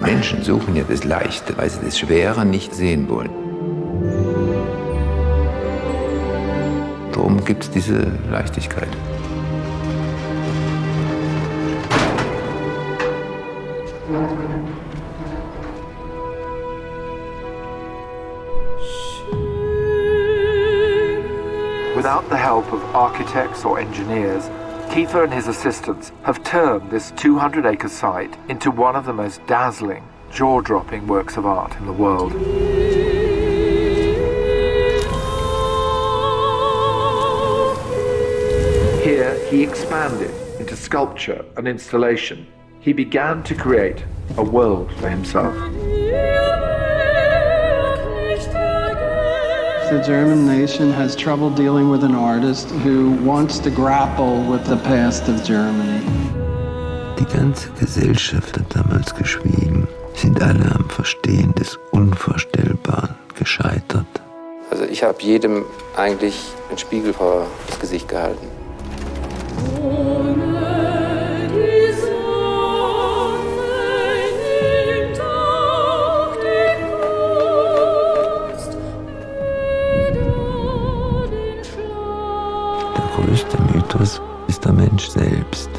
Menschen suchen ja das Leichte, weil sie das Schwere nicht sehen wollen. Darum gibt es diese Leichtigkeit. Without the help of architects or engineers, Kiefer and his assistants have turned this 200-acre site into one of the most dazzling, jaw-dropping works of art in the world. Here he expanded into sculpture and installation. He began to create a world for himself. The German nation has trouble dealing with an artist who wants to grapple with the past of Germany. Die ganze Gesellschaft hat damals geschwiegen, sind alle am Verstehen des Unvorstellbaren gescheitert. Also ich habe jedem eigentlich einen Spiegel vor das Gesicht gehalten. Der größte Mythos ist der Mensch selbst.